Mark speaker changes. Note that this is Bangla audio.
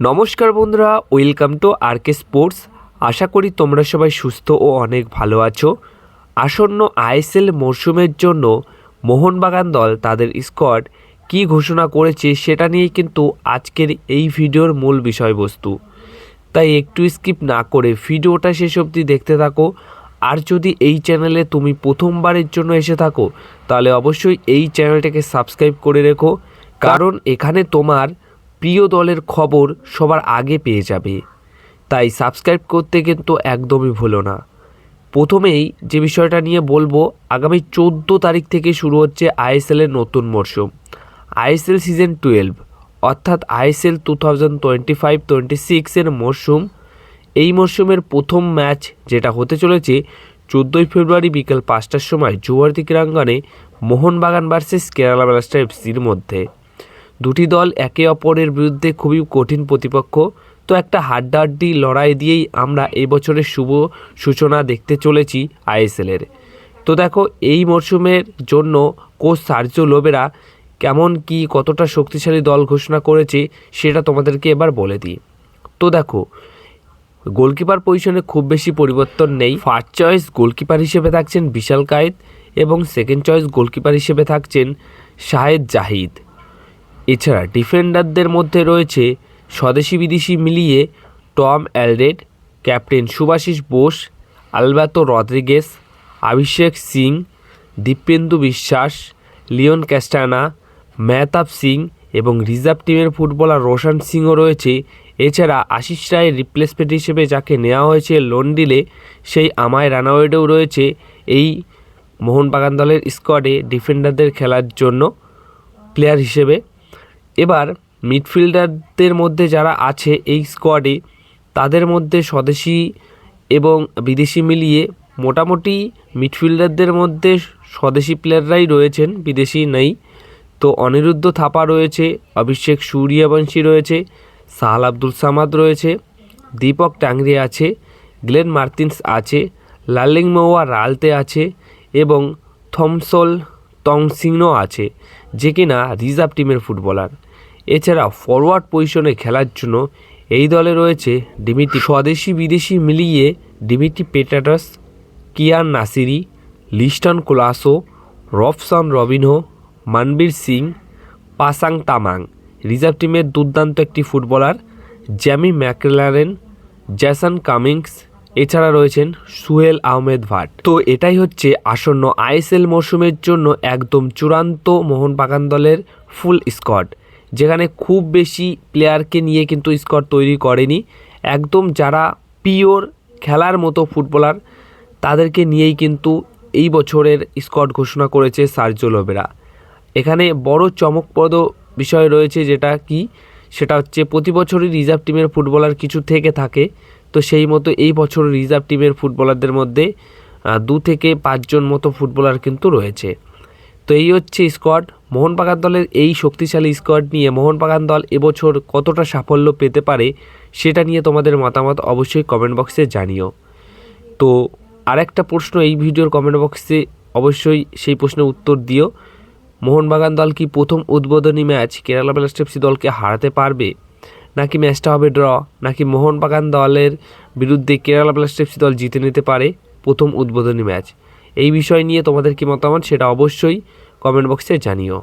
Speaker 1: নমস্কার বন্ধুরা, ওয়েলকাম টু আরকে স্পোর্টস। আশা করি তোমরা সবাই সুস্থ ও অনেক ভালো আছো। আসন্ন আইএসএল মরশুমের জন্য মোহনবাগান দল তাদের স্কোয়াড কী ঘোষণা করেছে সেটা নিয়ে কিন্তু আজকের এই ভিডিওর মূল বিষয়বস্তু। তাই একটু স্কিপ না করে ভিডিওটা শেষ অবধি দেখতে থাকো। আর যদি এই চ্যানেলে তুমি প্রথমবারের জন্য এসে থাকো তাহলে অবশ্যই এই চ্যানেলটাকে সাবস্ক্রাইব করে রেখো, কারণ এখানে তোমার প্রিয় দলের খবর সবার আগে পেয়ে যাবে। তাই সাবস্ক্রাইব করতে কিন্তু একদমই ভুলো না। প্রথমেই যে বিষয়টা নিয়ে বলবো, আগামী 14 তারিখ থেকে শুরু হচ্ছে আইএসএলের নতুন মরশুম, আইএসএল সিজন 12, অর্থাৎ আইএসএল 2025-26 মরশুম। এই মরশুমের প্রথম ম্যাচ যেটা হতে চলেছে 14ই ফেব্রুয়ারি বিকেল 5টার সময় যুবভারতী ক্রীড়াঙ্গনে মোহনবাগান ভার্সেস কেরালা ব্লাস্টার এফসির মধ্যে। দুটি দল একে অপরের বিরুদ্ধে খুবই কঠিন প্রতিপক্ষ, তো একটা হাড্ডাহাড্ডি লড়াই দিয়েই আমরা এই বছরের শুভ সূচনা দেখতে চলেছি আইএসএলের। তো দেখো, এই মরশুমের জন্য কোচ সার্জিও লোবেরা কেমন কি কতটা শক্তিশালী দল ঘোষণা করেছে সেটা তোমাদেরকে এবার বলে দিই। তো দেখো, গোলকিপার পজিশনে খুব বেশি পরিবর্তন নেই। ফার্স্ট চয়েস গোলকিপার হিসেবে থাকছেন বিশাল কায়েত এবং সেকেন্ড চয়েস গোলকিপার হিসেবে থাকছেন শাহেদ জাহিদ। এছাড়া ডিফেন্ডারদের মধ্যে রয়েছে স্বদেশি বিদেশি মিলিয়ে Tom Aldred, captain Subhasish Bose, Alberto Rodrigues, Abhishek Singh, Dipendu Biswas, Leon ক্যাস্টানা, Mehtab Singh এবং রিজার্ভ টিমের ফুটবলার রোশন সিংও রয়েছে। এছাড়া আশিস রায়ের রিপ্লেসমেন্ট হিসেবে যাকে নেওয়া হয়েছে লোন ডিলে, সেই আমায় রানাওয়েডেও রয়েছে এই মোহনবাগান দলের স্কোয়াডে ডিফেন্ডারদের খেলার জন্য প্লেয়ার হিসেবে। এবার মিডফিল্ডারদের মধ্যে যারা আছে এই স্কোয়াডে, তাদের মধ্যে স্বদেশি এবং বিদেশি মিলিয়ে মোটামুটি মিডফিল্ডারদের মধ্যে স্বদেশি প্লেয়াররাই রয়েছেন, বিদেশি নেই। তো অনিরুদ্ধ থাপা রয়েছে, অভিষেক সূর্যবংশী রয়েছে, সাহাল আব্দুল সামাদ রয়েছে, দীপক টাংরি আছে, গ্লেন মার্টিন্স আছে, লালিংমোয়া রালতে আছে এবং থমসল তংসিংও আছে, যে কিনা রিজার্ভ টিমের ফুটবলার। এছাড়া ফরওয়ার্ড পজিশনে খেলার জন্য এই দলে রয়েছে স্বদেশি বিদেশি মিলিয়ে Dimitri Petratos, Kiyan Nassiri, Liston Colaco, Robson Robinho, Manvir Singh, Pasang Tamang. Reserve টিমের দুর্দান্ত একটি footballer Jamie Maclaren, Jason Cummings, এছাড়া রয়েছেন সুহেল আহমেদ ভাট। তো এটাই হচ্ছে আসন্ন আইএসএল মরশুমের জন্য একদম চূড়ান্ত মোহনবাগান দলের ফুল স্কোয়াড, যেখানে খুব বেশি প্লেয়ারকে নিয়ে কিন্তু স্কোয়াড তৈরি করেনি। একদম যারা পিওর খেলার মতো ফুটবলার তাদেরকে নিয়েই কিন্তু এই বছরের স্কোয়াড ঘোষণা করেছে সার্জিও লোবেরা। এখানে বড় চমকপ্রদ বিষয় রয়েছে, সেটা হচ্ছে প্রতি বছরই রিজার্ভ টিমের ফুটবলার কিছু থেকে থাকে। তো সেই মতো এই বছর রিজার্ভ টিমের ফুটবলারদের মধ্যে 2 থেকে 5 জন মতো ফুটবলার কিন্তু রয়েছে। তো এই হচ্ছে স্কোয়াড। মোহনবাগান দলের এই শক্তিশালী স্কোয়াড নিয়ে মোহনবাগান দল এবছর কতটা সাফল্য পেতে পারে সেটা নিয়ে তোমাদের মতামত অবশ্যই কমেন্ট বক্সে জানিও। তো আরেকটা প্রশ্ন এই ভিডিওর কমেন্ট বক্সে অবশ্যই সেই প্রশ্নের উত্তর দিও, মোহনবাগান দল কি প্রথম উদ্বোধনী ম্যাচ কেরালা ব্লাস্টার এফসি দলকে হারাতে পারবে, নাকি ম্যাচটা হবে ড্র, নাকি মোহনবাগান দলের বিরুদ্ধে কেরালা ব্লাস্টার এফসি দল জিতে নিতে পারে প্রথম উদ্বোধনী ম্যাচ? এই বিষয় নিয়ে তোমাদের কি মতামত সেটা অবশ্যই কমেন্ট বক্সে জানিও।